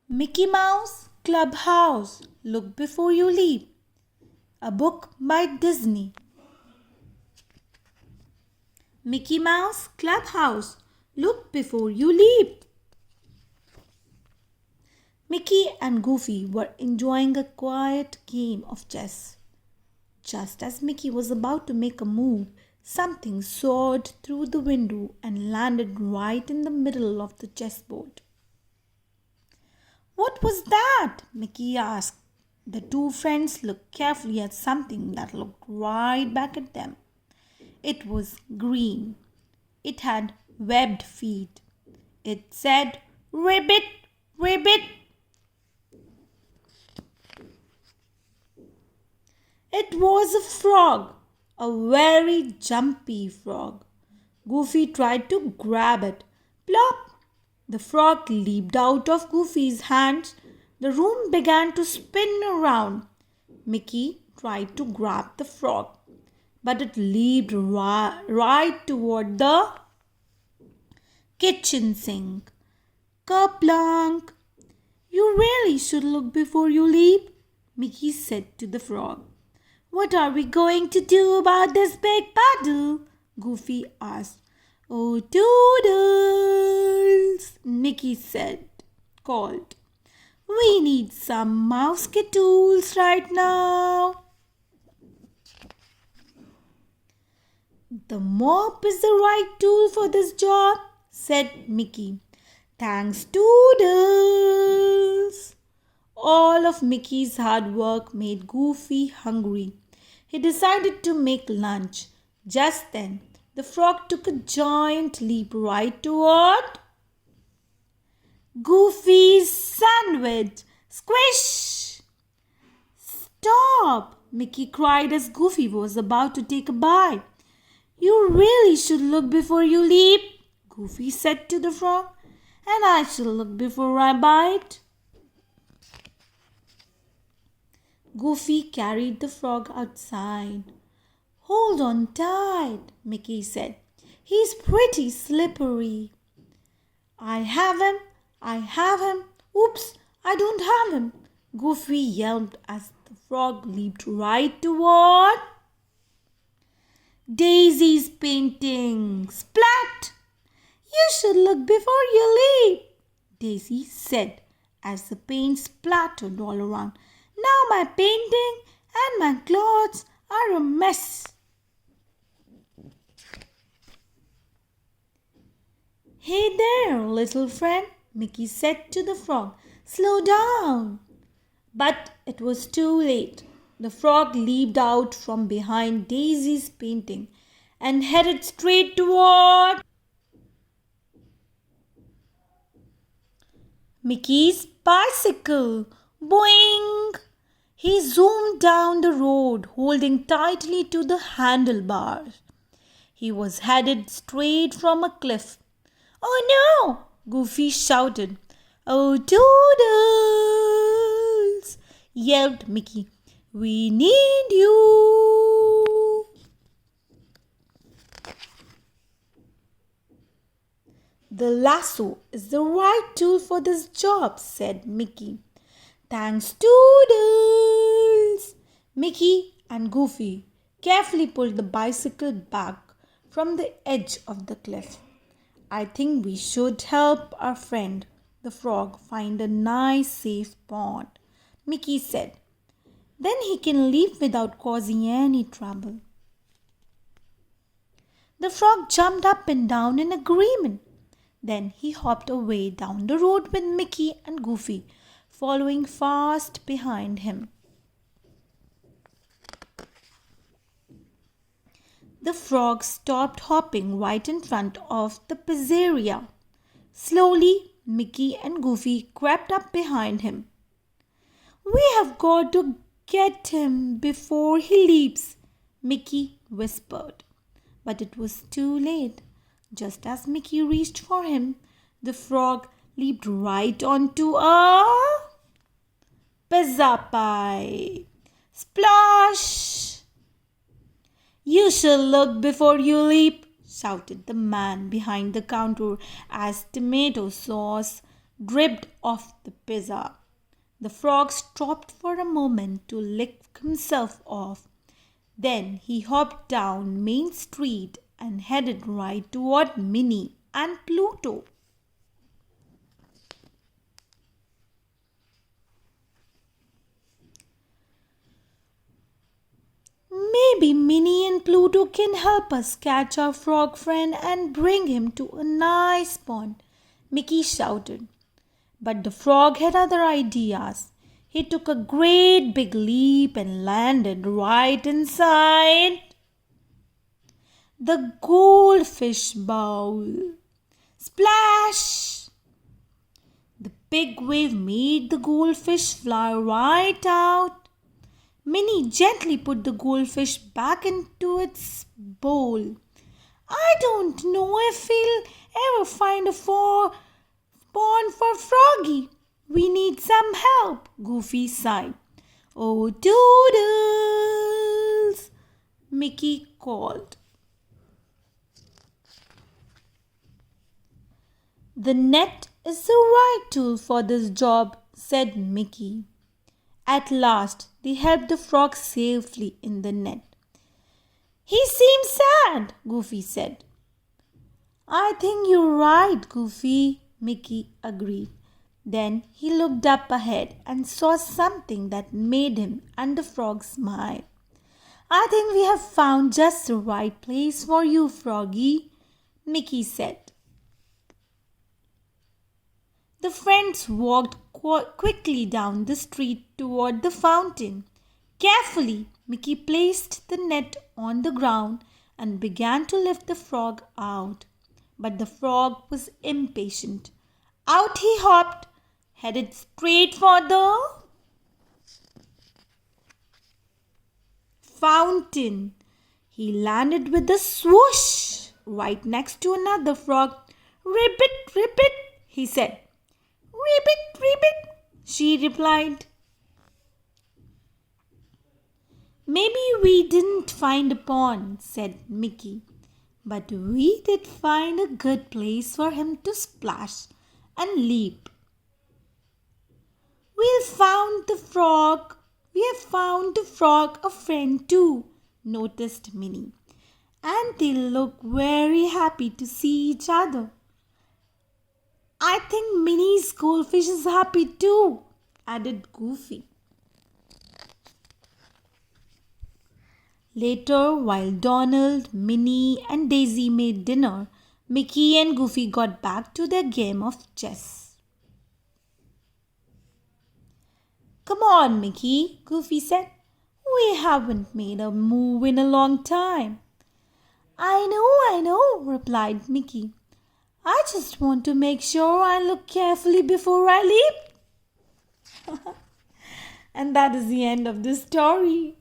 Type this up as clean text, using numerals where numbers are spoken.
Mickey Mouse Clubhouse. Look before you leap. A book by Disney. Mickey Mouse Clubhouse. Look before you leap. Mickey and Goofy were enjoying a quiet game of chess. Just as Mickey was about to make a move, something soared through the window and landed right in the middle of the chessboard. "What was that?" Mickey asked. The two friends looked carefully at something that looked right back at them. It was green. It had webbed feet. It said, "Ribbit, ribbit." It was a frog, a very jumpy frog. Goofy tried to grab it. Plop! The frog leaped out of Goofy's hands. The room began to spin around. Mickey tried to grab the frog, but it leaped right toward the kitchen sink. Kerplunk! "You really should look before you leap," Mickey said to the frog. "What are we going to do about this big puddle?" Goofy asked. "Oh, Toodles," Mickey called. "We need some mouse tools right now." "The mop is the right tool for this job," said Mickey. "Thanks, Toodles." All of Mickey's hard work made Goofy hungry. He decided to make lunch. Just then, the frog took a giant leap right toward Goofy's sandwich. Squish! "Stop!" Mickey cried as Goofy was about to take a bite. "You really should look before you leap," Goofy said to the frog. "And I shall look before I bite." Goofy carried the frog outside. "Hold on tight," Mickey said. "He's pretty slippery." I have him! Oops, I don't have him!" Goofy yelped as the frog leaped right toward Daisy's painting. Splat! "You should look before you leap," Daisy said as the paint splattered all around. "Now my painting and my clothes are a mess." "Hey there, little friend," Mickey said to the frog. "Slow down." But it was too late. The frog leaped out from behind Daisy's painting and headed straight toward Mickey's bicycle. Boing! He zoomed down the road, holding tightly to the handlebars. He was headed straight from a cliff. "Oh no!" Goofy shouted. "Oh, Toodles!" yelled Mickey. "We need you!" "The lasso is the right tool for this job," said Mickey. "Thanks, Toodles!" Mickey and Goofy carefully pulled the bicycle back from the edge of the cliff. "I think we should help our friend, the frog, find a nice, safe pond," Mickey said. "Then he can leap without causing any trouble." The frog jumped up and down in agreement. Then he hopped away down the road with Mickey and Goofy following fast behind him. The frog stopped hopping right in front of the pizzeria. Slowly, Mickey and Goofy crept up behind him. "We have got to get him before he leaps," Mickey whispered. But it was too late. Just as Mickey reached for him, the frog leaped right onto a pizza pie. Splash! "You shall look before you leap," shouted the man behind the counter as tomato sauce dripped off the pizza. The frog stopped for a moment to lick himself off. Then he hopped down Main Street and headed right toward Minnie and Pluto. Maybe Minnie and Pluto can help us catch our frog friend and bring him to a nice pond, Mickey shouted. But the frog had other ideas. He took a great big leap and landed right inside the goldfish bowl. Splash! The big wave made the goldfish fly right out. Minnie gently put the goldfish back into its bowl. I don't know if we'll ever find a pond for Froggy. We need some help, Goofy sighed. Oh, Toodles, Mickey called. The net is the right tool for this job, said Mickey. At last, they helped the frog safely in the net. He seems sad, Goofy said. I think you're right, Goofy, Mickey agreed. Then he looked up ahead and saw something that made him and the frog smile. I think we have found just the right place for you, Froggy, Mickey said. The friends walked quickly down the street toward the fountain. Carefully, Mickey placed the net on the ground and began to lift the frog out. But the frog was impatient. Out he hopped, headed straight for the fountain. He landed with a swoosh right next to another frog. Ribbit, ribbit, he said. Ribbit, ribbit, she replied. Maybe we didn't find a pond, said Mickey, but we did find a good place for him to splash and leap. We have found the frog a friend too, noticed Minnie. And they look very happy to see each other. I think Minnie's goldfish is happy too, added Goofy. Later, while Donald, Minnie and Daisy made dinner, Mickey and Goofy got back to their game of chess. Come on, Mickey, Goofy said. We haven't made a move in a long time. I know, replied Mickey. I just want to make sure I look carefully before I leap. And that is the end of the story.